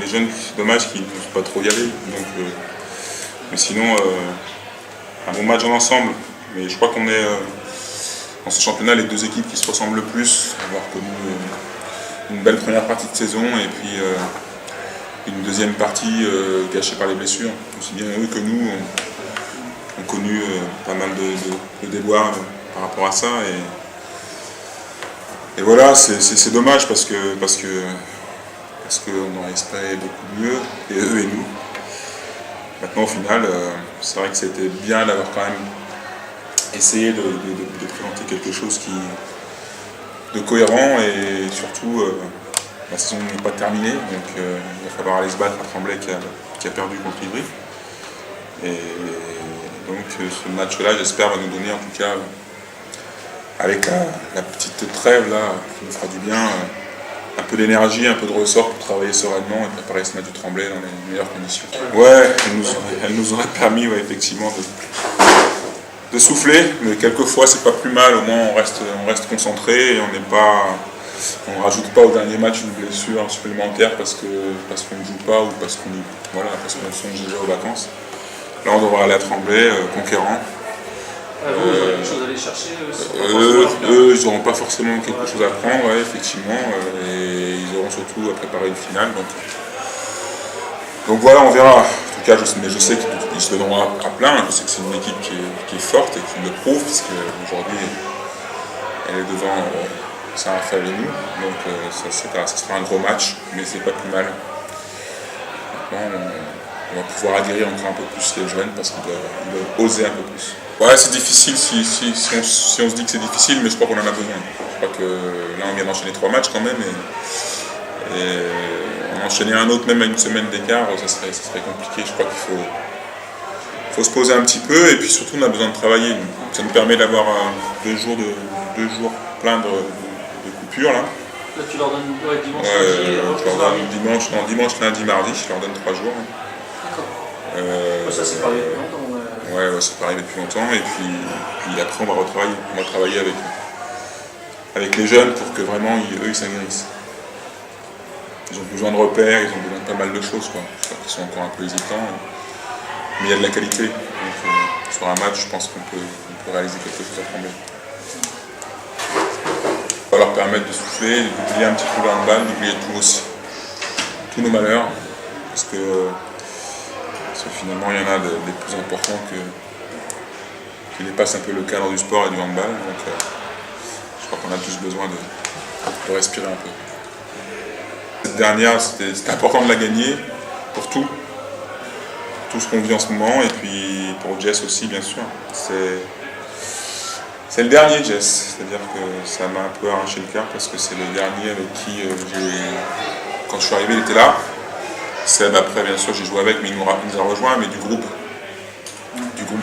les jeunes, c'est dommage qu'ils n'osent pas trop y aller. Donc, mais sinon, un bon match en ensemble. Mais je crois qu'on est dans ce championnat les deux équipes qui se ressemblent le plus, avoir connu une belle première partie de saison et puis une deuxième partie gâchée par les blessures. Aussi bien eux que nous ont connu pas mal de déboires par rapport à ça. Et voilà, c'est dommage parce qu'on aurait espéré beaucoup mieux, et eux et nous. Maintenant, au final, c'est vrai que c'était bien d'avoir quand même essayé de présenter quelque chose de cohérent et surtout, la saison n'est pas terminée, donc il va falloir aller se battre à Tremblay qui a perdu contre Ivry. Et donc ce match-là, j'espère, va nous donner en tout cas, avec la petite trêve là, qui nous fera du bien, un peu d'énergie, un peu de ressort pour travailler sereinement et préparer ce match du Tremblay dans les meilleures conditions. Ouais, elle nous aurait permis effectivement de souffler, mais quelquefois c'est pas plus mal, au moins on reste concentré et on rajoute pas au dernier match une blessure supplémentaire parce qu'on ne joue pas ou parce qu'on songe déjà aux vacances. Là on devra aller à Tremblay, conquérant. Vous avez quelque chose à aller chercher eux, ils n'auront pas forcément quelque chose à prendre, ouais, effectivement, et ils auront surtout à préparer une finale. Donc voilà, on verra. En tout cas, mais je sais qu'ils se donneront à plein. Je sais que c'est une équipe qui est forte et qui le prouve, puisqu'aujourd'hui, elle est devant Saint-Raphaël et nous. Donc ça sera un gros match, mais c'est pas plus mal. Maintenant, on va pouvoir aguerrir encore un peu plus les jeunes parce qu'ils doivent oser un peu plus. Ouais, c'est difficile si on se dit que c'est difficile, mais je crois qu'on en a besoin. Je crois que là, on vient d'enchaîner 3 matchs quand même, et en enchaîner un autre, même à une semaine d'écart, ça serait compliqué. Je crois qu'il faut se poser un petit peu, et puis surtout, on a besoin de travailler. Ça nous permet d'avoir 2 jours pleins de coupures. Là, tu leur donnes dimanche, dimanche, lundi, mardi, je leur donne 3 jours. D'accord. Ça, c'est pas arrivé depuis longtemps. Ouais, c'est pas arrivé depuis longtemps, et puis après, on va retravailler. On va travailler avec les jeunes pour que vraiment, eux, ils s'aguerrissent. Ils ont besoin de repères, ils ont besoin de pas mal de choses, quoi. Je crois qu'ils sont encore un peu hésitants, mais il y a de la qualité. Donc, sur un match, je pense qu'on peut réaliser quelque chose à Tremblay. On va leur permettre de souffler, d'oublier un petit peu le handball, d'oublier tout aussi. Tous nos malheurs, parce que finalement, il y en a des plus importants qui dépassent un peu le cadre du sport et du handball. Donc, je crois qu'on a tous besoin de respirer un peu. Cette dernière, c'était important de la gagner pour tout ce qu'on vit en ce moment, et puis pour Jess aussi, bien sûr. C'est le dernier Jess, c'est-à-dire que ça m'a un peu arraché le cœur parce que c'est le dernier avec qui quand je suis arrivé, il était là. Seb, après, bien sûr, j'ai joué avec, mais il nous a rejoint, mais du groupe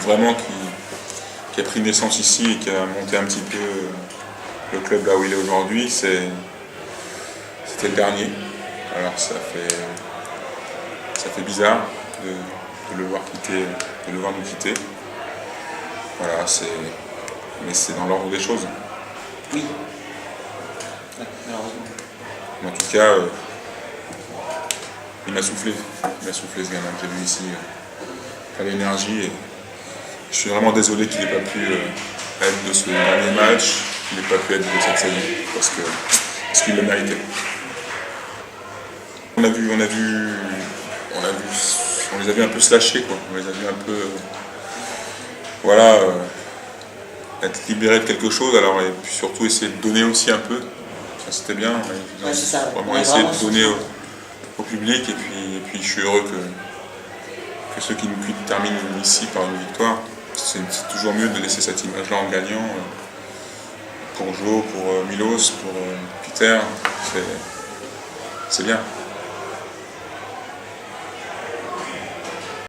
vraiment qui a pris naissance ici et qui a monté un petit peu le club là où il est aujourd'hui, c'était le dernier. Alors ça fait bizarre de le voir nous quitter. Voilà, mais c'est dans l'ordre des choses. Oui. Malheureusement. En tout cas, il m'a soufflé ce gamin que j'ai vu ici. À l'énergie, et je suis vraiment désolé qu'il n'ait pas pu être de ce dernier match, qu'il n'ait pas pu être de cette saison, parce qu'il le méritait. On les a vus un peu se lâcher, quoi. On les a vus un peu, être libérés de quelque chose, alors, et puis surtout essayer de donner aussi un peu. Ça, c'était bien. Ouais, c'est ça. Vraiment essayer de donner au public, et puis je suis heureux que ceux qui nous quittent terminent ici par une victoire. C'est toujours mieux de laisser cette image-là en gagnant, pour Jo, pour Milos, pour Peter. C'est bien.